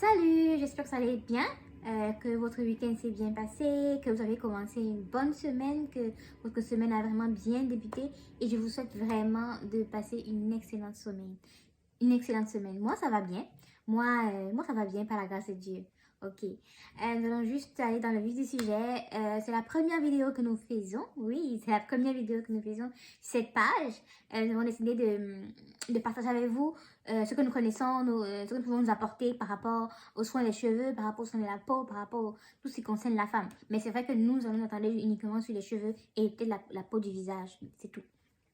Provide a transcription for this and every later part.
Salut, j'espère que ça allait bien, que votre week-end s'est bien passé, que vous avez commencé une bonne semaine, que votre semaine a vraiment bien débuté et je vous souhaite vraiment de passer une excellente semaine. Une excellente semaine. Moi, ça va bien. Moi, ça va bien par la grâce de Dieu. Ok. Nous allons juste aller dans le vif du sujet. C'est la première vidéo que nous faisons. Oui, c'est la première vidéo que nous faisons sur cette page. Nous avons décidé de partager avec vous ce que nous connaissons, ce que nous pouvons nous apporter par rapport aux soins des cheveux, par rapport aux soins de la peau, par rapport à tout ce qui concerne la femme. Mais c'est vrai que nous allons nous attendre uniquement sur les cheveux et peut-être la peau du visage. C'est tout.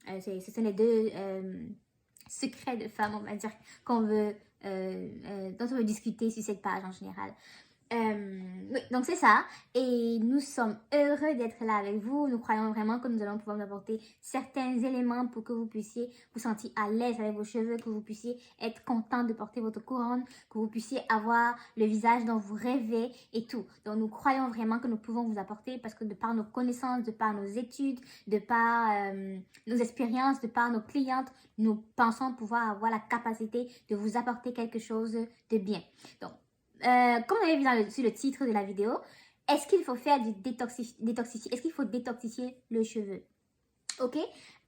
Ce sont les deux secrets de femme, on va dire, dont on veut discuter sur cette page en général. Oui, donc c'est ça. Et nous sommes heureux d'être là avec vous. Nous croyons vraiment que nous allons pouvoir vous apporter certains éléments pour que vous puissiez vous sentir à l'aise avec vos cheveux, que vous puissiez être content de porter votre couronne, que vous puissiez avoir le visage dont vous rêvez et tout. Donc nous croyons vraiment que nous pouvons vous apporter parce que de par nos connaissances, de par nos études, de par nos expériences, de par nos clientes, nous pensons pouvoir avoir la capacité de vous apporter quelque chose de bien. Donc, comme vous avez vu sur le titre de la vidéo, est-ce qu'il faut faire du détoxifier? Est-ce qu'il faut détoxifier le cheveu? Ok.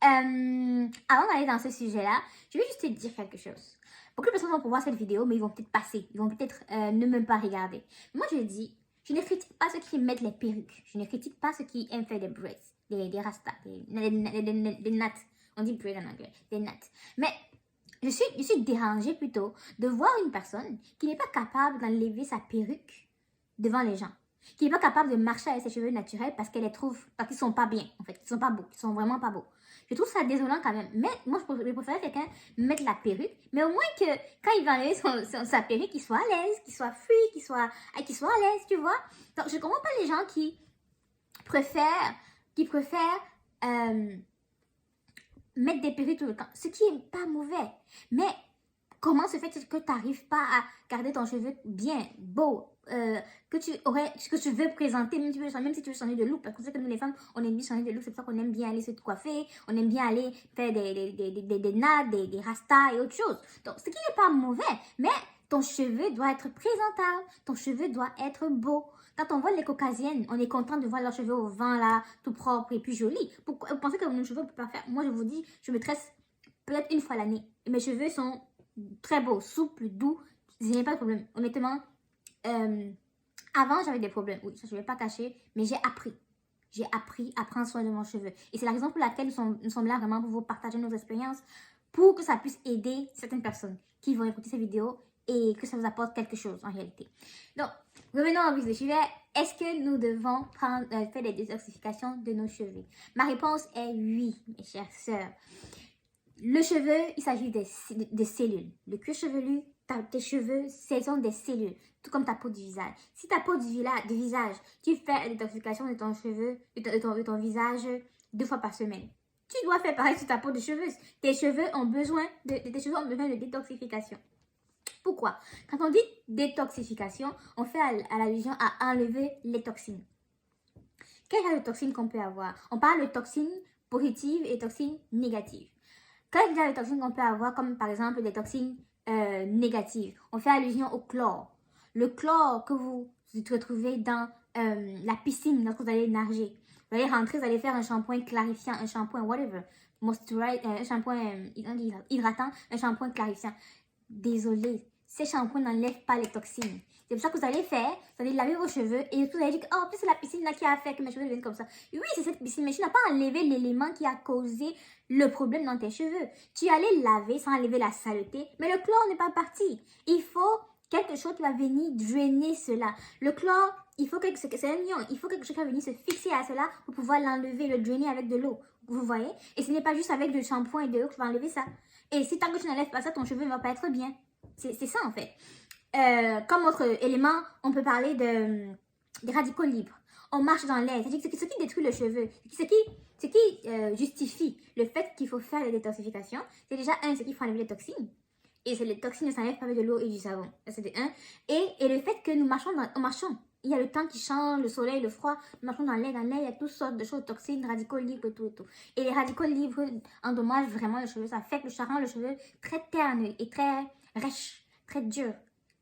Avant d'aller dans ce sujet-là, je vais juste te dire quelque chose. Beaucoup de personnes vont voir cette vidéo, mais ils vont peut-être passer. Ils vont peut-être ne même pas regarder. Moi, je dis, je ne critique pas ceux qui mettent les perruques. Je ne critique pas ceux qui aiment faire des braids, des rastas, des nattes. On dit braid en anglais, des nattes. Mais je suis dérangée plutôt de voir une personne qui n'est pas capable d'enlever sa perruque devant les gens, qui n'est pas capable de marcher avec ses cheveux naturels parce qu'elle les trouve, parce qu'ils sont pas bien, en fait, qu'ils sont pas beaux, qu'ils sont vraiment pas beaux. Je trouve ça désolant quand même. Mais moi, je préfère quelqu'un mettre la perruque, mais au moins que quand il va enlever sa perruque, qu'il soit à l'aise, qu'il soit free, qu'il soit à l'aise, tu vois. Donc, je comprends pas les gens qui préfèrent mettre des perruques tout le temps, ce qui est pas mauvais. Mais comment se fait-il que tu n'arrives pas à garder ton cheveu bien, beau, que tu veux présenter, même si tu veux changer de look, parce que c'est que nous les femmes, on aime bien changer de look, c'est pour ça qu'on aime bien aller se coiffer, on aime bien aller faire des nattes, des rastas et autre chose. Donc, ce qui n'est pas mauvais, mais ton cheveu doit être présentable, ton cheveu doit être beau. Quand on voit les caucasiennes, on est content de voir leurs cheveux au vent là, tout propre et puis joli. Pourquoi vous pensez que nos cheveux ne peuvent pas faire? Moi, je vous dis, je me tresse peut-être une fois l'année. Et mes cheveux sont très beaux, souples, doux. Je n'ai pas de problème. Honnêtement, avant, j'avais des problèmes. Oui, ça, je ne vais pas cacher, mais j'ai appris. J'ai appris à prendre soin de mon cheveu. Et c'est la raison pour laquelle nous sommes là vraiment pour vous partager nos expériences, pour que ça puisse aider certaines personnes qui vont écouter ces vidéos et que ça vous apporte quelque chose en réalité. Donc, revenons au vif du sujet. Est-ce que nous devons faire des détoxifications de nos cheveux? Ma réponse est oui, mes chères sœurs. Le cheveu, il s'agit de cellules. Le cuir chevelu, tes cheveux, ce sont des cellules, tout comme ta peau du visage. Si ta peau du visage, tu fais la détoxification de ton cheveu, de ton visage 2 fois par semaine. Tu dois faire pareil sur ta peau de cheveux. Tes cheveux ont besoin de détoxification. Pourquoi? Quand on dit détoxification, on fait allusion à enlever les toxines. Quel genre de toxines qu'on peut avoir? On parle de toxines positives et toxines négatives. Quel genre de toxines qu'on peut avoir, comme par exemple des toxines négatives? On fait allusion au chlore. Le chlore que vous retrouvez dans la piscine lorsque vous allez nager. Vous allez rentrer, vous allez faire un shampoing clarifiant, un shampoing whatever, un shampoing hydratant, un shampoing clarifiant. Désolé, ces shampoings n'enlèvent pas les toxines. C'est pour ça que vous allez faire, vous allez laver vos cheveux et vous allez dire que oh, c'est la piscine là qui a fait que mes cheveux deviennent comme ça. Oui, c'est cette piscine, mais tu n'as pas enlevé l'élément qui a causé le problème dans tes cheveux. Tu allais laver sans enlever la saleté, mais le chlore n'est pas parti. Il faut quelque chose qui va venir drainer cela. Le chlore, il faut quelque chose, c'est un ion, il faut quelque chose qui va venir se fixer à cela pour pouvoir l'enlever, le drainer avec de l'eau. Vous voyez? Et ce n'est pas juste avec du shampoing et de l'eau que tu vas enlever ça. Et si tant que tu n'enlèves pas ça, ton cheveu ne va pas être bien. C'est ça en fait. Comme autre élément, on peut parler des radicaux libres. On marche dans l'air. C'est-à-dire ce qui détruit le cheveu, ce qui justifie le fait qu'il faut faire la détoxification, c'est déjà ce qu'il faut enlever les toxines. Et c'est les toxines ne s'enlèvent pas avec de l'eau et du savon. Ça, c'est de 1. Et le fait que nous marchons, il y a le temps qui change, le soleil, le froid, nous marchons dans l'air, il y a toutes sortes de choses, toxines, radicaux libres et tout et tout. Et les radicaux libres endommagent vraiment le cheveu, ça fait que ça rend le cheveu très terne et très rêche, très dur.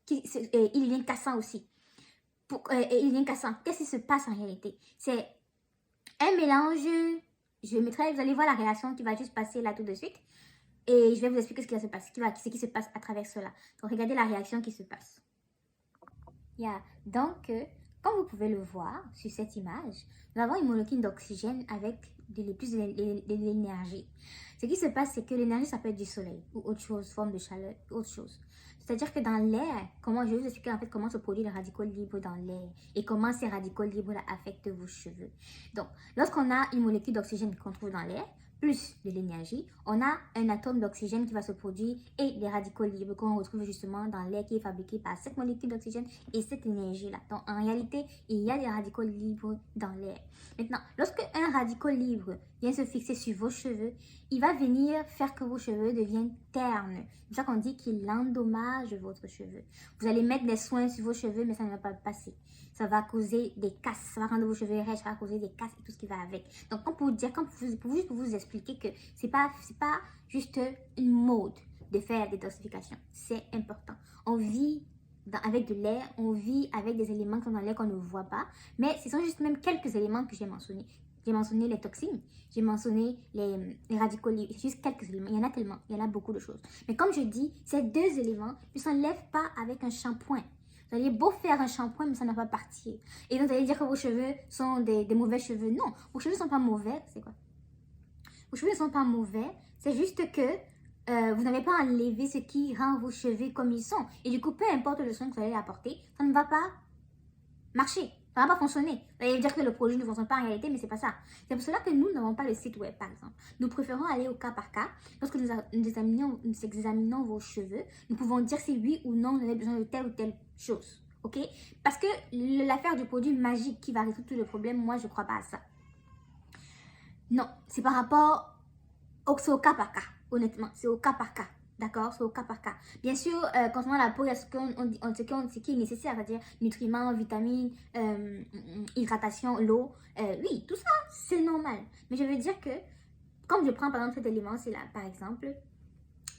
il devient cassant aussi. Il devient cassant. Qu'est-ce qui se passe en réalité? C'est un mélange, vous allez voir la réaction qui va juste passer là tout de suite. Et je vais vous expliquer ce qui va se passer, ce qui se passe à travers cela. Donc, regardez la réaction qui se passe. Donc, comme vous pouvez le voir sur cette image, nous avons une molécule d'oxygène avec plus de l'énergie. Ce qui se passe, c'est que l'énergie, ça peut être du soleil ou autre chose, forme de chaleur, autre chose. C'est-à-dire que dans l'air, je vais vous expliquer en fait comment se produisent les radicaux libres dans l'air et comment ces radicaux libres affectent vos cheveux. Donc, lorsqu'on a une molécule d'oxygène qu'on trouve dans l'air, plus de l'énergie, on a un atome d'oxygène qui va se produire et des radicaux libres qu'on retrouve justement dans l'air qui est fabriqué par cette molécule d'oxygène et cette énergie-là. Donc, en réalité, il y a des radicaux libres dans l'air. Maintenant, lorsque un radical libre vient se fixer sur vos cheveux, il va venir faire que vos cheveux deviennent ternes. C'est pour ça qu'on dit qu'il endommage votre cheveu. Vous allez mettre des soins sur vos cheveux, mais ça ne va pas passer. Ça va causer des casses, ça va rendre vos cheveux raides, ça va causer des casses et tout ce qui va avec. Donc, pour vous expliquer que c'est pas juste une mode de faire des détoxifications. C'est important. On vit avec de l'air, on vit avec des éléments qui sont dans l'air qu'on ne voit pas, mais ce sont juste même quelques éléments que j'ai mentionnés. J'ai mentionné les toxines, j'ai mentionné les radicaux libres, c'est juste quelques éléments, il y en a tellement, il y en a beaucoup de choses. Mais comme je dis, ces deux éléments ne s'enlèvent pas avec un shampoing. Vous allez beau faire un shampoing, mais ça ne va pas partir. Et donc, vous allez dire que vos cheveux sont des mauvais cheveux. Non, vos cheveux ne sont pas mauvais. C'est quoi? Vos cheveux ne sont pas mauvais. C'est juste que vous n'avez pas enlevé ce qui rend vos cheveux comme ils sont. Et du coup, peu importe le soin que vous allez apporter, ça ne va pas marcher. Ça ne va pas fonctionner. Vous allez dire que le produit ne fonctionne pas en réalité, mais ce n'est pas ça. C'est pour cela que nous n'avons pas le site web, par exemple. Nous préférons aller au cas par cas. Lorsque nous examinons vos cheveux, nous pouvons dire si oui ou non vous avez besoin de telle ou telle chose. Ok? Parce que l'affaire du produit magique qui va résoudre tous les problèmes, moi, je ne crois pas à ça. Non, c'est par rapport c'est au cas par cas. Honnêtement, c'est au cas par cas. D'accord? C'est au cas par cas. Bien sûr, concernant la peau, il y a ce qui est nécessaire, c'est-à-dire nutriments, vitamines, hydratation, l'eau. Oui, tout ça, c'est normal. Mais je veux dire que, comme je prends par exemple cet élément, c'est là, par exemple,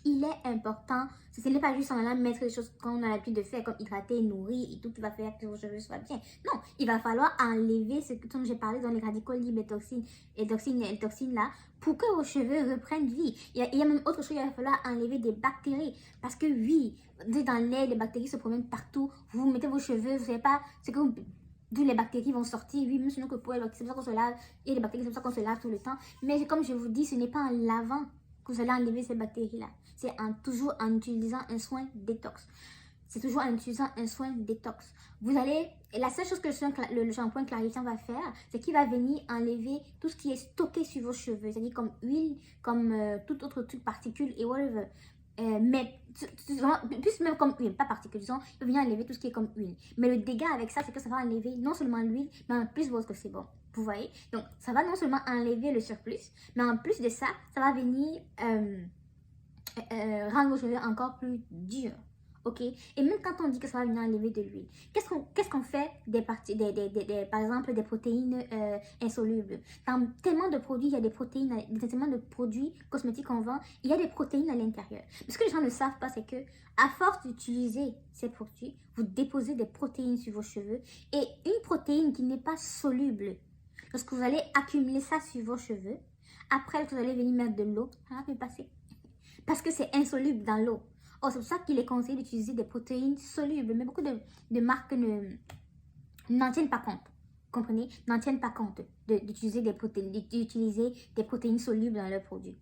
il est important, ce n'est pas juste en allant mettre des choses qu'on a l'habitude de faire, comme hydrater, nourrir et tout qui va faire que vos cheveux soient bien. Non, il va falloir enlever ce dont j'ai parlé dans les radicaux libres et toxines là, pour que vos cheveux reprennent vie. Il y a même autre chose, il va falloir enlever des bactéries. Parce que oui, dans l'air, les bactéries se promènent partout. Vous mettez vos cheveux, vous ne savez pas d'où les bactéries vont sortir. Oui, même sinon que pour c'est pour ça qu'on se lave. Il y a des bactéries, c'est pour ça qu'on se lave tout le temps. Mais comme je vous dis, ce n'est pas en lavant que vous allez enlever ces bactéries-là. C'est toujours en utilisant un soin détox. C'est toujours en utilisant un soin détox. La seule chose que le shampoing clarifiant va faire, c'est qu'il va venir enlever tout ce qui est stocké sur vos cheveux. C'est-à-dire comme huile, comme tout autre truc, particules et whatever. Mais plus même comme huile, pas particules, disons, il va venir enlever tout ce qui est comme huile. Mais le dégât avec ça, c'est que ça va enlever non seulement l'huile, mais en plus votre sébum. Vous voyez? Donc, ça va non seulement enlever le surplus, mais en plus de ça, ça va venir rendre vos cheveux encore plus durs. Ok? Et même quand on dit que ça va venir enlever de l'huile, qu'est-ce qu'on fait par exemple, des protéines insolubles? Dans tellement de produits, il y a des protéines, tellement de produits cosmétiques qu'on vend, il y a des protéines à l'intérieur. Mais ce que les gens ne savent pas, c'est que à force d'utiliser ces produits, vous déposez des protéines sur vos cheveux et une protéine qui n'est pas soluble, lorsque vous allez accumuler ça sur vos cheveux, après vous allez venir mettre de l'eau, ça va plus passer. Parce que c'est insoluble dans l'eau. Oh, c'est pour ça qu'il est conseillé d'utiliser des protéines solubles. Mais beaucoup de marques n'en tiennent pas compte. Comprenez? N'en tiennent pas compte d'utiliser des protéines solubles dans leurs produits.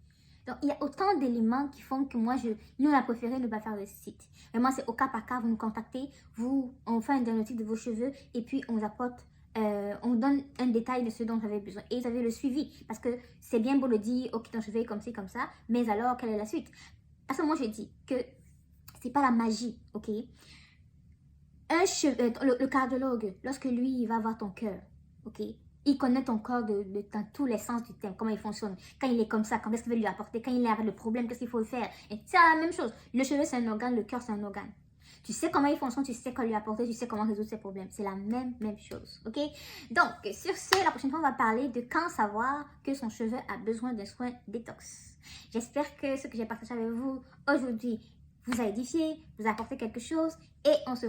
Donc, il y a autant d'éléments qui font que nous, on a préféré ne pas faire de site. Vraiment, c'est au cas par cas, vous nous contactez, on fait un diagnostic de vos cheveux et puis on vous apporte, on donne un détail de ce dont vous avez besoin. Et vous avez le suivi. Parce que c'est bien beau le dire, ok, ton cheveu est comme ci, comme ça, mais alors, quelle est la suite? Parce que moi, je dis que c'est pas la magie, ok? Le cardiologue, lorsque lui, il va voir ton cœur, ok? Il connaît ton corps dans tous les sens du terme, comment il fonctionne. Quand il est comme ça, qu'est-ce qu'il veut lui apporter? Quand il a le problème, qu'est-ce qu'il faut faire? Et c'est la même chose. Le cheveu, c'est un organe, le cœur, c'est un organe. Tu sais comment il fonctionne, tu sais quoi lui apporter, tu sais comment résoudre ses problèmes. C'est la même chose, ok? Donc, sur ce, la prochaine fois, on va parler de quand savoir que son cheveu a besoin d'un soin détox. J'espère que ce que j'ai partagé avec vous aujourd'hui vous a édifié, vous a apporté quelque chose et on se